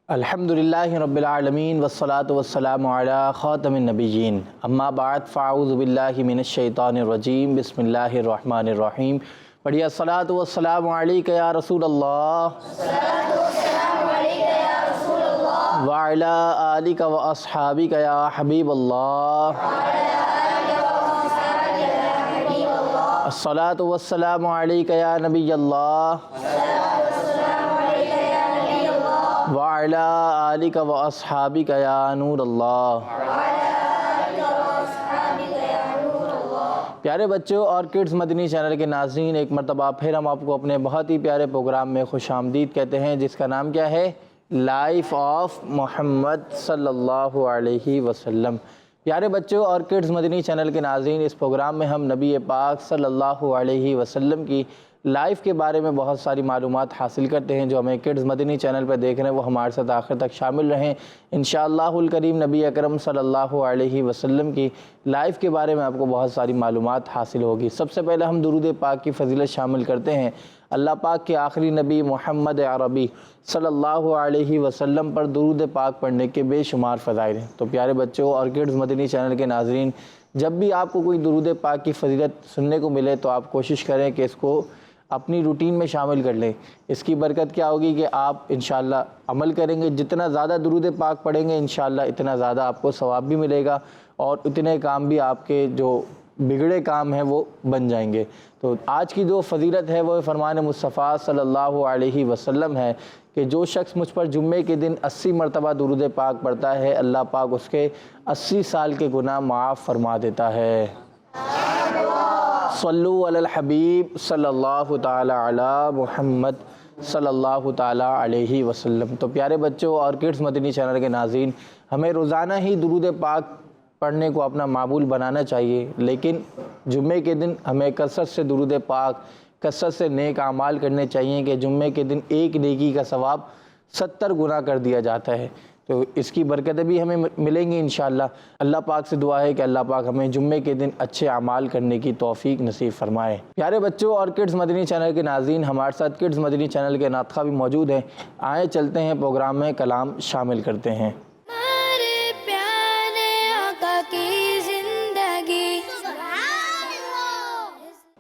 الحمدللہ رب العالمین والصلاة والسلام علی خاتم النبیین اما بعد فاعوذ باللہ من الشیطان الرجیم بسم اللہ الرحمن الرحیم پڑھیے الصلاة والسلام علیک یا رسول اللہ وعلی آلک و اصحابک یا حبیب اللہ الصلاة والسلام علیک یا نبی اللہ وعلی آلک و اصحابک یا نور اللہ۔ پیارے بچوں اور کڈز مدنی چینل کے ناظرین، ایک مرتبہ پھر ہم آپ کو اپنے بہت ہی پیارے پروگرام میں خوش آمدید کہتے ہیں، جس کا نام کیا ہے؟ لائف آف محمد صلی اللہ علیہ وسلم۔ پیارے بچوں اور کڈز مدنی چینل کے ناظرین، اس پروگرام میں ہم نبی پاک صلی اللہ علیہ وسلم کی لائف کے بارے میں بہت ساری معلومات حاصل کرتے ہیں۔ جو ہمیں کڈز مدنی چینل پہ دیکھ رہے ہیں وہ ہمارے ساتھ آخر تک شامل رہیں۔ انشاءاللہ الکریم نبی اکرم صلی اللہ علیہ وسلم کی لائف کے بارے میں آپ کو بہت ساری معلومات حاصل ہوگی۔ سب سے پہلے ہم درود پاک کی فضیلت شامل کرتے ہیں۔ اللہ پاک کے آخری نبی محمد عربی صلی اللہ علیہ وسلم پر درود پاک پڑھنے کے بے شمار فضائل ہیں۔ تو پیارے بچوں اور کڈز مدنی چینل کے ناظرین، جب بھی آپ کو کوئی درود پاک کی فضیلت سننے کو ملے تو آپ کوشش کریں کہ اس کو اپنی روٹین میں شامل کر لیں۔ اس کی برکت کیا ہوگی کہ آپ انشاءاللہ عمل کریں گے، جتنا زیادہ درود پاک پڑھیں گے انشاءاللہ اتنا زیادہ آپ کو ثواب بھی ملے گا اور اتنے کام بھی آپ کے جو بگڑے کام ہیں وہ بن جائیں گے۔ تو آج کی جو فضیلت ہے وہ فرمان مصطفیٰ صلی اللہ علیہ وسلم ہے کہ جو شخص مجھ پر جمعے کے دن 80 مرتبہ درود پاک پڑھتا ہے، اللہ پاک اس کے 80 سال کے گناہ معاف فرما دیتا ہے۔ صلو علی الحبیب صلی اللہ تعالی علی محمد صلی اللہ تعالی علیہ وسلم۔ تو پیارے بچوں اور کڈز مدنی چینل کے ناظرین، ہمیں روزانہ ہی درود پاک پڑھنے کو اپنا معمول بنانا چاہیے، لیکن جمعے کے دن ہمیں کثرت سے درود پاک، کثرت سے نیک اعمال کرنے چاہیے کہ جمعے کے دن ایک نیکی کا ثواب 70 گنا کر دیا جاتا ہے۔ تو اس کی برکتیں بھی ہمیں ملیں گی انشاءاللہ۔ اللہ پاک سے دعا ہے کہ اللہ پاک ہمیں جمعے کے دن اچھے اعمال کرنے کی توفیق نصیب فرمائے۔ پیارے بچوں اور کڈز مدنی چینل کے ناظرین، ہمارے ساتھ کڈز مدنی چینل کے ناطقہ بھی موجود ہیں۔ آئیں چلتے ہیں پروگرام میں کلام شامل کرتے ہیں۔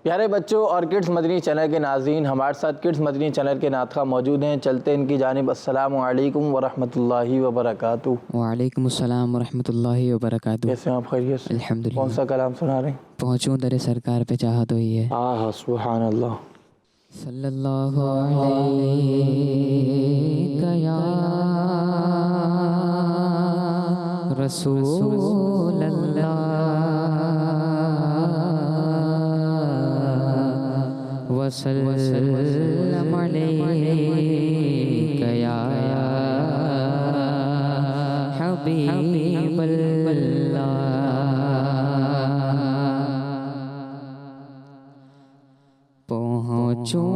پیارے بچوں اور کڈز مدنی چینل کے ناظرین، ہمارے ساتھ کڈز مدنی چینل کے ناطقہ موجود ہیں۔ چلتے ہیں ان کی جانب۔ السلام علیکم ورحمۃ اللہ وبرکاتہ۔ وعلیکم السلام ورحمۃ اللہ وبرکاتہ۔ کیسے ہیں آپ؟ خیریت سے؟ الحمدللہ۔ کون سا کلام سنا رہے ہیں؟ پہنچوں در سرکار پہ چاہت ہوئی ہے۔ سبحان اللہ۔ صلی اللہ علیہ یا رسول اللہ وسلم علیک یا حبیب اللہ۔ پہنچوں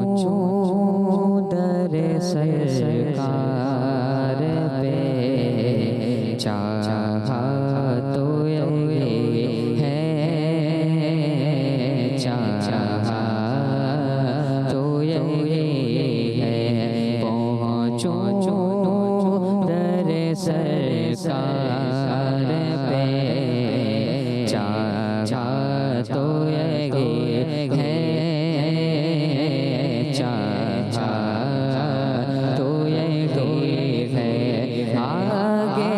در سرکار پہ چاہت تو یہ ہے، چاہت تو یہ ہے، پہنچوں در سرکار پہ چاہت تو یہ ہے، تو یہ ہے، آگے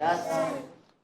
10।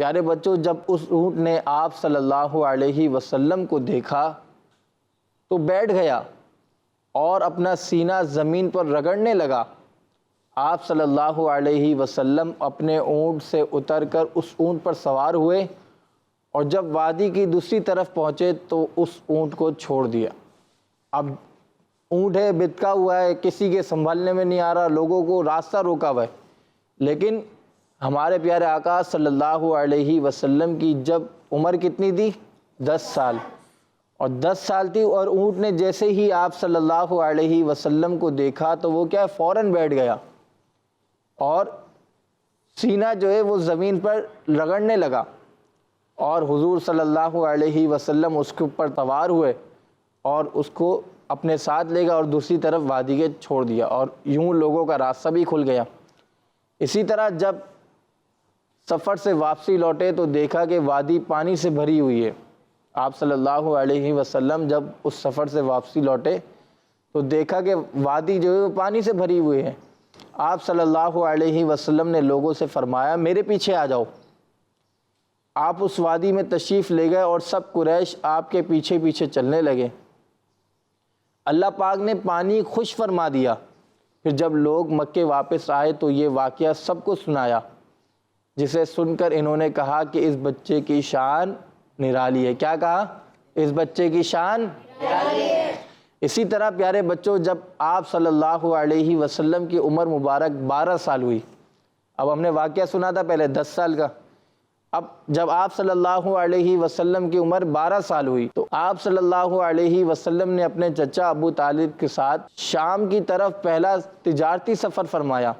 پیارے بچوں، جب اس اونٹ نے آپ صلی اللہ علیہ وسلم کو دیکھا تو بیٹھ گیا اور اپنا سینہ زمین پر رگڑنے لگا۔ آپ صلی اللہ علیہ وسلم اپنے اونٹ سے اتر کر اس اونٹ پر سوار ہوئے اور جب وادی کی دوسری طرف پہنچے تو اس اونٹ کو چھوڑ دیا۔ اب اونٹ ہے، بتکا ہوا ہے، کسی کے سنبھالنے میں نہیں آ رہا، لوگوں کو راستہ روکا ہوا ہے، لیکن ہمارے پیارے آقا صلی اللہ علیہ وسلم کی جب عمر کتنی تھی؟ 10 سال، اور 10 سال تھی، اور اونٹ نے جیسے ہی آپ صلی اللہ علیہ وسلم کو دیکھا تو وہ کیا فوراً بیٹھ گیا اور سینہ جو ہے وہ زمین پر رگڑنے لگا، اور حضور صلی اللہ علیہ وسلم اس کے اوپر سوار ہوئے اور اس کو اپنے ساتھ لے گا اور دوسری طرف وادی کے چھوڑ دیا، اور یوں لوگوں کا راستہ بھی کھل گیا۔ اسی طرح جب سفر سے واپسی لوٹے تو دیکھا کہ وادی پانی سے بھری ہوئی ہے۔ آپ صلی اللہ علیہ وسلم جب اس سفر سے واپسی لوٹے تو دیکھا کہ وادی جو ہے وہ پانی سے بھری ہوئی ہے۔ آپ صلی اللہ علیہ وسلم نے لوگوں سے فرمایا میرے پیچھے آ جاؤ۔ آپ اس وادی میں تشریف لے گئے اور سب قریش آپ کے پیچھے پیچھے چلنے لگے۔ اللہ پاک نے پانی خوش فرما دیا۔ پھر جب لوگ مکے واپس آئے تو یہ واقعہ سب کو سنایا، جسے سن کر انہوں نے کہا کہ اس بچے کی شان نرالی ہے۔ کیا کہا؟ اس بچے کی شان نرالی ہے۔ اسی طرح پیارے بچوں، جب آپ صلی اللہ علیہ وسلم کی عمر مبارک 12 سال ہوئی، اب ہم نے واقعہ سنا تھا پہلے 10 سال کا، اب جب آپ صلی اللہ علیہ وسلم کی عمر 12 سال ہوئی تو آپ صلی اللہ علیہ وسلم نے اپنے چچا ابو طالب کے ساتھ شام کی طرف پہلا تجارتی سفر فرمایا۔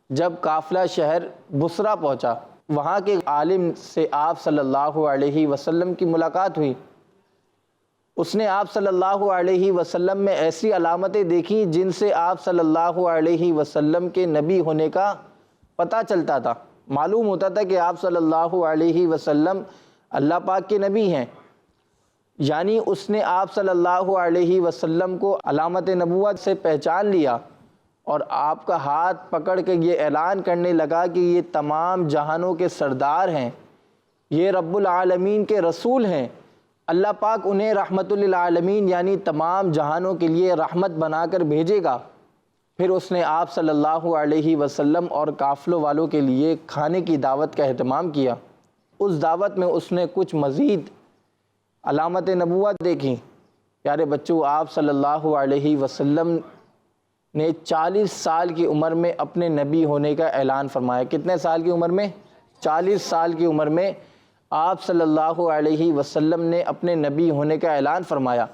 جب قافلہ شہر بصرہ پہنچا، وہاں کے عالم سے آپ صلی اللہ علیہ وسلم کی ملاقات ہوئی۔ اس نے آپ صلی اللہ علیہ وسلم میں ایسی علامتیں دیکھی جن سے آپ صلی اللہ علیہ وسلم کے نبی ہونے کا پتہ چلتا تھا، معلوم ہوتا تھا کہ آپ صلی اللہ علیہ وسلم اللہ پاک کے نبی ہیں۔ یعنی اس نے آپ صلی اللہ علیہ وسلم کو علامت نبوت سے پہچان لیا اور آپ کا ہاتھ پکڑ کے یہ اعلان کرنے لگا کہ یہ تمام جہانوں کے سردار ہیں، یہ رب العالمین کے رسول ہیں، اللہ پاک انہیں رحمت للعالمین یعنی تمام جہانوں کے لیے رحمت بنا کر بھیجے گا۔ پھر اس نے آپ صلی اللہ علیہ وسلم اور قافلوں والوں کے لیے کھانے کی دعوت کا اہتمام کیا۔ اس دعوت میں اس نے کچھ مزید علامت نبوت دیکھی۔ پیارے بچوں، آپ صلی اللہ علیہ وسلم نے 40 سال کی عمر میں اپنے نبی ہونے کا اعلان فرمایا۔ کتنے سال کی عمر میں؟ 40 سال کی عمر میں آپ صلی اللہ علیہ وسلم نے اپنے نبی ہونے کا اعلان فرمایا۔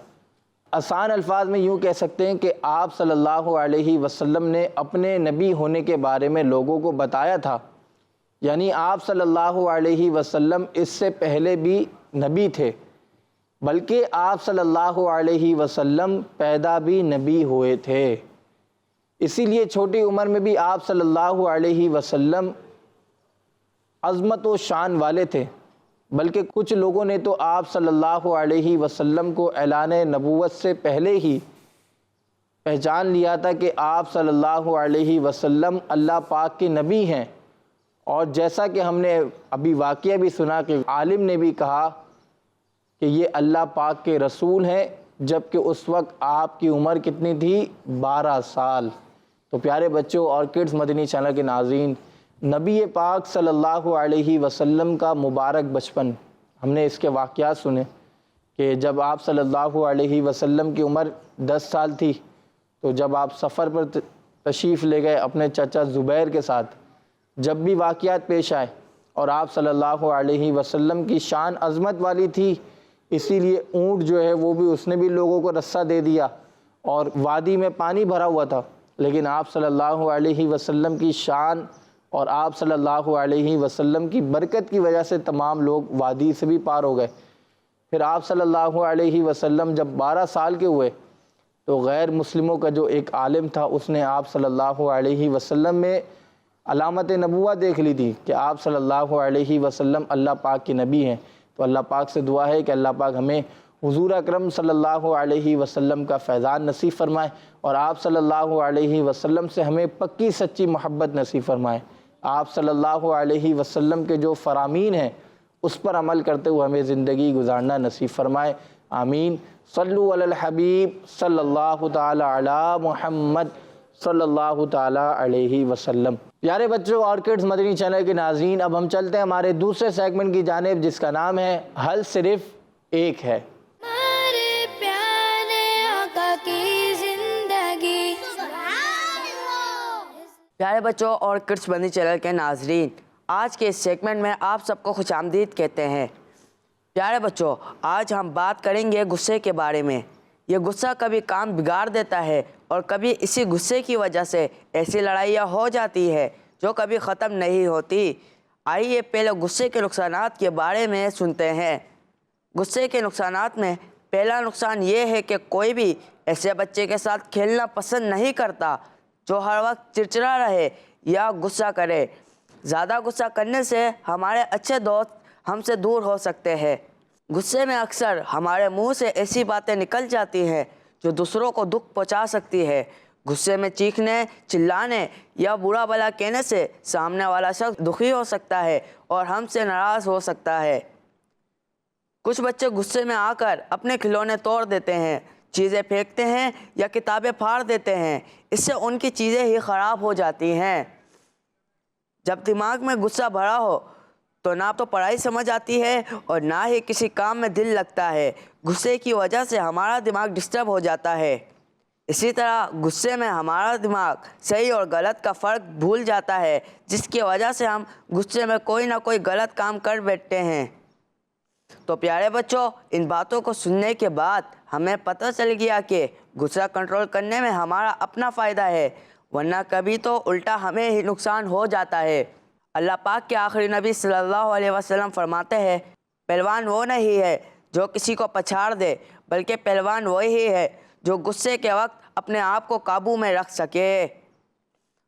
آسان الفاظ میں یوں کہہ سکتے ہیں کہ آپ صلی اللہ علیہ وسلم نے اپنے نبی ہونے کے بارے میں لوگوں کو بتایا تھا، یعنی آپ صلی اللہ علیہ وسلم اس سے پہلے بھی نبی تھے، بلکہ آپ صلی اللہ علیہ وسلم پیدا بھی نبی ہوئے تھے۔ اسی لیے چھوٹی عمر میں بھی آپ صلی اللہ علیہ وسلم عظمت و شان والے تھے، بلکہ کچھ لوگوں نے تو آپ صلی اللہ علیہ وسلم کو اعلان نبوت سے پہلے ہی پہچان لیا تھا کہ آپ صلی اللہ علیہ وسلم اللہ پاک کے نبی ہیں۔ اور جیسا کہ ہم نے ابھی واقعہ بھی سنا کہ عالم نے بھی کہا کہ یہ اللہ پاک کے رسول ہیں، جبکہ اس وقت آپ کی عمر کتنی تھی؟ 12 سال۔ تو پیارے بچوں اور کڈز مدنی چینل کے ناظرین، نبی پاک صلی اللہ علیہ وسلم کا مبارک بچپن، ہم نے اس کے واقعات سنے کہ جب آپ صلی اللہ علیہ وسلم کی عمر 10 سال تھی تو جب آپ سفر پر تشریف لے گئے اپنے چچا زبیر کے ساتھ، جب بھی واقعات پیش آئے اور آپ صلی اللہ علیہ وسلم کی شان عظمت والی تھی، اسی لیے اونٹ جو ہے وہ بھی اس نے بھی لوگوں کو رسہ دے دیا اور وادی میں پانی بھرا ہوا تھا، لیکن آپ صلی اللہ علیہ وسلم کی شان اور آپ صلی اللہ علیہ وسلم کی برکت کی وجہ سے تمام لوگ وادی سے بھی پار ہو گئے۔ پھر آپ صلی اللہ علیہ وسلم جب 12 سال کے ہوئے تو غیر مسلموں کا جو ایک عالم تھا اس نے آپ صلی اللہ علیہ وسلم میں علامت نبوت دیکھ لی تھی کہ آپ صلی اللہ علیہ وسلم اللہ پاک کے نبی ہیں۔ تو اللہ پاک سے دعا ہے کہ اللہ پاک ہمیں حضور اکرم صلی اللہ علیہ وسلم کا فیضان نصیب فرمائے اور آپ صلی اللہ علیہ وسلم سے ہمیں پکی سچی محبت نصیب فرمائے۔ آپ صلی اللہ علیہ وسلم کے جو فرامین ہیں اس پر عمل کرتے ہوئے ہمیں زندگی گزارنا نصیب فرمائے، آمین۔ صلو علی الحبیب صلی اللہ تعالی علی محمد صلی اللہ تعالی علیہ وسلم۔ پیارے بچوں، آرکڈز مدنی چینل کے ناظرین، اب ہم چلتے ہیں ہمارے دوسرے سیگمنٹ کی جانب، جس کا نام ہے حل صرف ایک ہے۔ ہمارے پیارے آقا کی زندگی۔ پیارے بچوں اور کڈس مدنی چینل کے ناظرین، آج کے اس سیگمنٹ میں آپ سب کو خوش آمدید کہتے ہیں۔ پیارے بچوں، آج ہم بات کریں گے غصے کے بارے میں۔ یہ غصہ کبھی کام بگاڑ دیتا ہے اور کبھی اسی غصے کی وجہ سے ایسی لڑائیاں ہو جاتی ہے جو کبھی ختم نہیں ہوتی۔ آئیے پہلے غصے کے نقصانات کے بارے میں سنتے ہیں۔ غصے کے نقصانات میں پہلا نقصان یہ ہے کہ کوئی بھی ایسے بچے کے ساتھ کھیلنا پسند نہیں کرتا جو ہر وقت چڑچڑا رہے یا غصہ کرے۔ زیادہ غصہ کرنے سے ہمارے اچھے دوست ہم سے دور ہو سکتے ہیں۔ غصے میں اکثر ہمارے منہ سے ایسی باتیں نکل جاتی ہیں جو دوسروں کو دکھ پہنچا سکتی ہے۔ غصے میں چیخنے، چلانے یا برا بھلا کہنے سے سامنے والا شخص دکھی ہو سکتا ہے اور ہم سے ناراض ہو سکتا ہے۔ کچھ بچے غصے میں آ کر اپنے کھلونے توڑ دیتے ہیں، چیزیں پھینکتے ہیں یا کتابیں پھاڑ دیتے ہیں۔ اس سے ان کی چیزیں ہی خراب ہو جاتی ہیں۔ جب دماغ میں غصہ بھرا ہو تو نہ تو پڑھائی سمجھ آتی ہے اور نہ ہی کسی کام میں دل لگتا ہے۔ غصے کی وجہ سے ہمارا دماغ ڈسٹرب ہو جاتا ہے۔ اسی طرح غصے میں ہمارا دماغ صحیح اور غلط کا فرق بھول جاتا ہے، جس کی وجہ سے ہم غصے میں کوئی نہ کوئی غلط کام کر بیٹھتے ہیں۔ تو پیارے بچوں، ان باتوں کو سننے کے بعد ہمیں پتہ چل گیا کہ غصہ کنٹرول کرنے میں ہمارا اپنا فائدہ ہے، ورنہ کبھی تو الٹا ہمیں ہی نقصان ہو جاتا ہے۔ اللہ پاک کے آخری نبی صلی اللہ علیہ وسلم فرماتے ہیں، پہلوان وہ نہیں ہے جو کسی کو پچھاڑ دے، بلکہ پہلوان وہی ہے جو غصے کے وقت اپنے آپ کو قابو میں رکھ سکے۔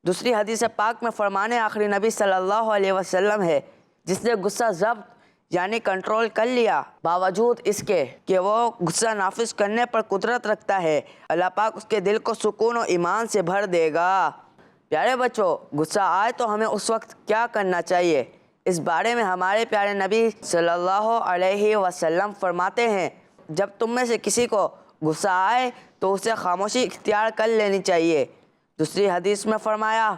دوسری حدیث پاک میں فرمان آخری نبی صلی اللہ علیہ وسلم ہے، جس نے غصہ ضبط یعنی کنٹرول کر لیا، باوجود اس کے کہ وہ غصہ نافذ کرنے پر قدرت رکھتا ہے، اللہ پاک اس کے دل کو سکون و ایمان سے بھر دے گا۔ پیارے بچوں، غصہ آئے تو ہمیں اس وقت کیا کرنا چاہیے، اس بارے میں ہمارے پیارے نبی صلی اللہ علیہ وسلم فرماتے ہیں، جب تم میں سے کسی کو غصہ آئے تو اسے خاموشی اختیار کر لینی چاہیے۔ دوسری حدیث میں فرمایا،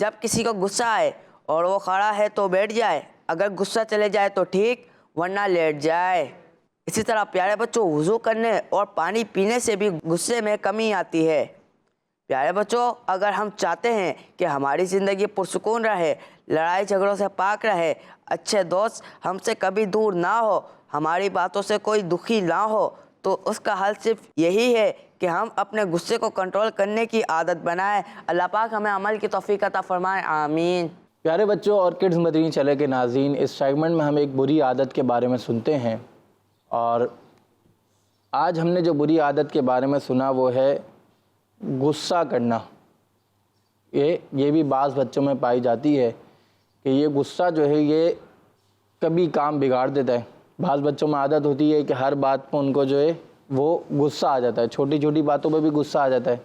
جب کسی کو غصہ آئے اور وہ کھڑا ہے تو بیٹھ جائے، اگر غصہ چلے جائے تو ٹھیک، ورنہ لیٹ جائے۔ اسی طرح پیارے بچوں، وضو کرنے اور پانی پینے سے بھی غصے میں کمی آتی ہے۔ پیارے بچوں، اگر ہم چاہتے ہیں کہ ہماری زندگی پرسکون رہے، لڑائی جھگڑوں سے پاک رہے، اچھے دوست ہم سے کبھی دور نہ ہو، ہماری باتوں سے کوئی دکھی نہ ہو، تو اس کا حل صرف یہی ہے کہ ہم اپنے غصے کو کنٹرول کرنے کی عادت بنائیں۔ اللہ پاک ہمیں عمل کی توفیق عطا فرمائے، آمین۔ پیارے بچوں اور کڈز مدنی چینل کے ناظرین، اس سیگمنٹ میں ہم ایک بری عادت کے بارے میں سنتے ہیں، اور آج ہم نے جو بری عادت کے بارے میں سنا وہ ہے غصہ کرنا۔ یہ بھی بعض بچوں میں پائی جاتی ہے کہ یہ غصہ جو ہے یہ کبھی کام بگاڑ دیتا ہے۔ بعض بچوں میں عادت ہوتی ہے کہ ہر بات پہ ان کو جو ہے وہ غصہ آ جاتا ہے، چھوٹی چھوٹی باتوں پہ بھی غصہ آ جاتا ہے،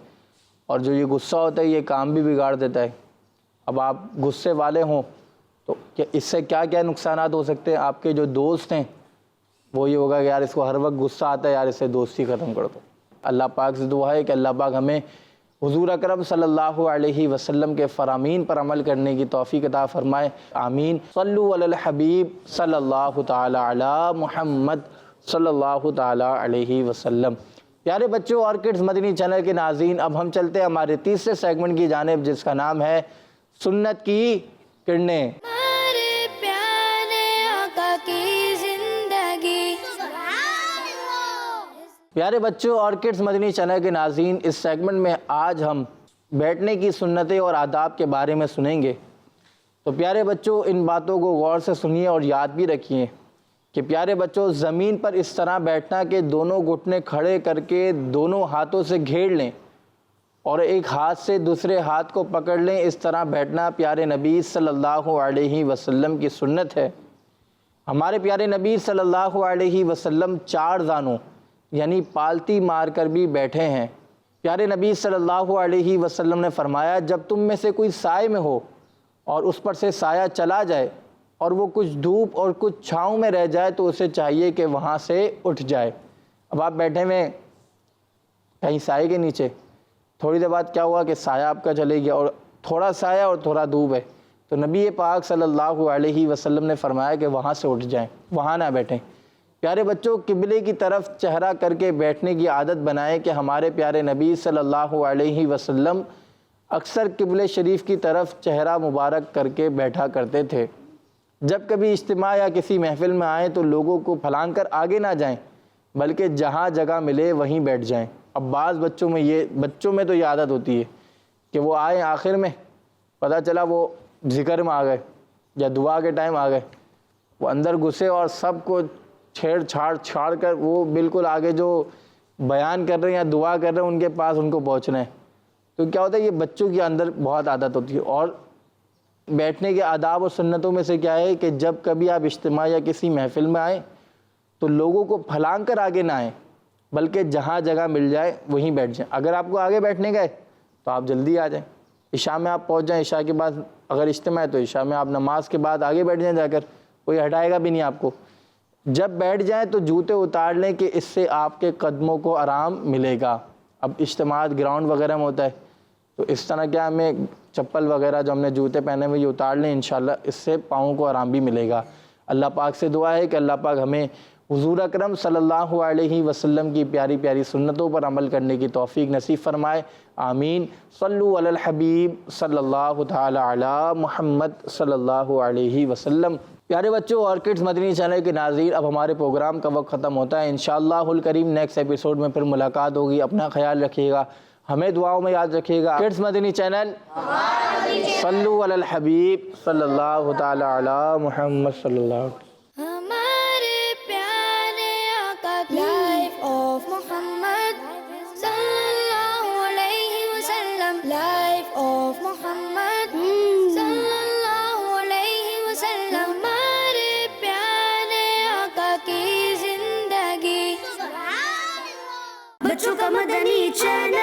اور جو یہ غصہ ہوتا ہے یہ کام بھی بگاڑ دیتا ہے۔ اب آپ غصے والے ہوں تو اس سے کیا کیا نقصانات ہو سکتے ہیں؟ آپ کے جو دوست ہیں وہ یہ ہوگا کہ یار اس کو ہر وقت غصہ آتا ہے، یار اس سے دوستی ختم کر دو۔ اللہ پاک سے دعا ہے کہ اللہ پاک ہمیں حضور اکرم صلی اللہ علیہ وسلم کے فرامین پر عمل کرنے کی توفیق عطا فرمائے، آمین۔ صلو علی الحبیب صلی اللہ تعالی علی محمد صلی اللہ تعالی علیہ وسلم۔ پیارے بچوں اور کڈز مدنی چینل کے ناظرین، اب ہم چلتے ہیں ہمارے تیسرے سیگمنٹ کی جانب، جس کا نام ہے سنت کی کرنیں۔ ہمارے پیارے آقا کی زندگی۔ پیارے بچوں اور کڈز مدنی چینل کے ناظرین، اس سیگمنٹ میں آج ہم بیٹھنے کی سنتیں اور آداب کے بارے میں سنیں گے۔ تو پیارے بچوں، ان باتوں کو غور سے سنیے اور یاد بھی رکھیے کہ پیارے بچوں، زمین پر اس طرح بیٹھنا کہ دونوں گھٹنے کھڑے کر کے دونوں ہاتھوں سے گھیر لیں اور ایک ہاتھ سے دوسرے ہاتھ کو پکڑ لیں، اس طرح بیٹھنا پیارے نبی صلی اللہ علیہ وسلم کی سنت ہے۔ ہمارے پیارے نبی صلی اللہ علیہ وسلم 4 زانوں یعنی پالتی مار کر بھی بیٹھے ہیں۔ پیارے نبی صلی اللہ علیہ وسلم نے فرمایا، جب تم میں سے کوئی سائے میں ہو اور اس پر سے سایہ چلا جائے اور وہ کچھ دھوپ اور کچھ چھاؤں میں رہ جائے تو اسے چاہیے کہ وہاں سے اٹھ جائے۔ اب آپ بیٹھے ہوئے کہیں سائے کے نیچے، تھوڑی دیر بعد کیا ہوا کہ سایہ آپ کا چلے گیا، اور تھوڑا سایہ اور تھوڑا دھوپ ہے، تو نبی پاک صلی اللہ علیہ وسلم نے فرمایا کہ وہاں سے اٹھ جائیں، وہاں نہ بیٹھیں۔ پیارے بچوں، قبلے کی طرف چہرہ کر کے بیٹھنے کی عادت بنائیں کہ ہمارے پیارے نبی صلی اللہ علیہ وسلم اکثر قبلے شریف کی طرف چہرہ مبارک کر کے بیٹھا کرتے تھے۔ جب کبھی اجتماع یا کسی محفل میں آئیں تو لوگوں کو پھلانگ کر آگے نہ جائیں، بلکہ جہاں جگہ ملے وہیں بیٹھ جائیں۔ اب بعض بچوں میں تو یہ عادت ہوتی ہے کہ وہ آئیں آخر میں، پتہ چلا وہ ذکر میں آ گئے یا دعا کے ٹائم آ گئے، وہ اندر گھسے اور سب کو چھاڑ کر وہ بالکل آگے جو بیان کر رہے ہیں یا دعا کر رہے ہیں ان کے پاس ان کو پہنچنا ہے۔ تو کیا ہوتا ہے، یہ بچوں کے اندر بہت عادت ہوتی ہے۔ اور بیٹھنے کے آداب و سنتوں میں سے کیا ہے کہ جب کبھی آپ اجتماع یا کسی محفل میں آئیں تو لوگوں کو پھلانگ کر آگے نہ آئیں، بلکہ جہاں جگہ مل جائے وہیں بیٹھ جائیں۔ اگر آپ کو آگے بیٹھنے گئے تو آپ جلدی آ جائیں، عشاء میں آپ پہنچ جائیں، عشاء کے بعد اگر اجتماع ہے تو عشاء میں آپ نماز کے بعد آگے بیٹھ جائیں، جا کر کوئی ہٹائے گا بھی نہیں آپ کو۔ جب بیٹھ جائیں تو جوتے اتار لیں کہ اس سے آپ کے قدموں کو آرام ملے گا۔ اب اجتماعات گراؤنڈ وغیرہ میں ہوتا ہے تو اس طرح کیا ہمیں چپل وغیرہ جو ہم نے جوتے پہنے ہوئے یہ اتار لیں، انشاءاللہ اس سے پاؤں کو آرام بھی ملے گا۔ اللہ پاک سے دعا ہے کہ اللہ پاک ہمیں حضور اکرم صلی اللہ علیہ وسلم کی پیاری پیاری سنتوں پر عمل کرنے کی توفیق نصیب فرمائے، آمین۔ صلو علی الحبیب صلی اللہ تعالی علی محمد صلی اللہ علیہ وسلم۔ پیارے بچوں، آرکڈز مدنی چینل کے ناظرین، اب ہمارے پروگرام کا وقت ختم ہوتا ہے۔ انشاءاللہ الکریم نیکسٹ ایپیسوڈ میں پھر ملاقات ہوگی۔ اپنا خیال رکھیے گا، ہمیں دعاؤں میں یاد رکھیے گا۔ آرکڈز مدنی چینل، صلو علی الحبیب صلی اللہ تعالی علی محمد صلی اللہ علیہ وسلم۔ ہمارے پیارے آقا کی لائف آف محمد صلی اللہ علیہ وسلم، لائف آف محمد صلی اللہ علیہ وسلم، ہمارے پیارے آقا کی زندگی۔ بچوں کا مدنی چینل۔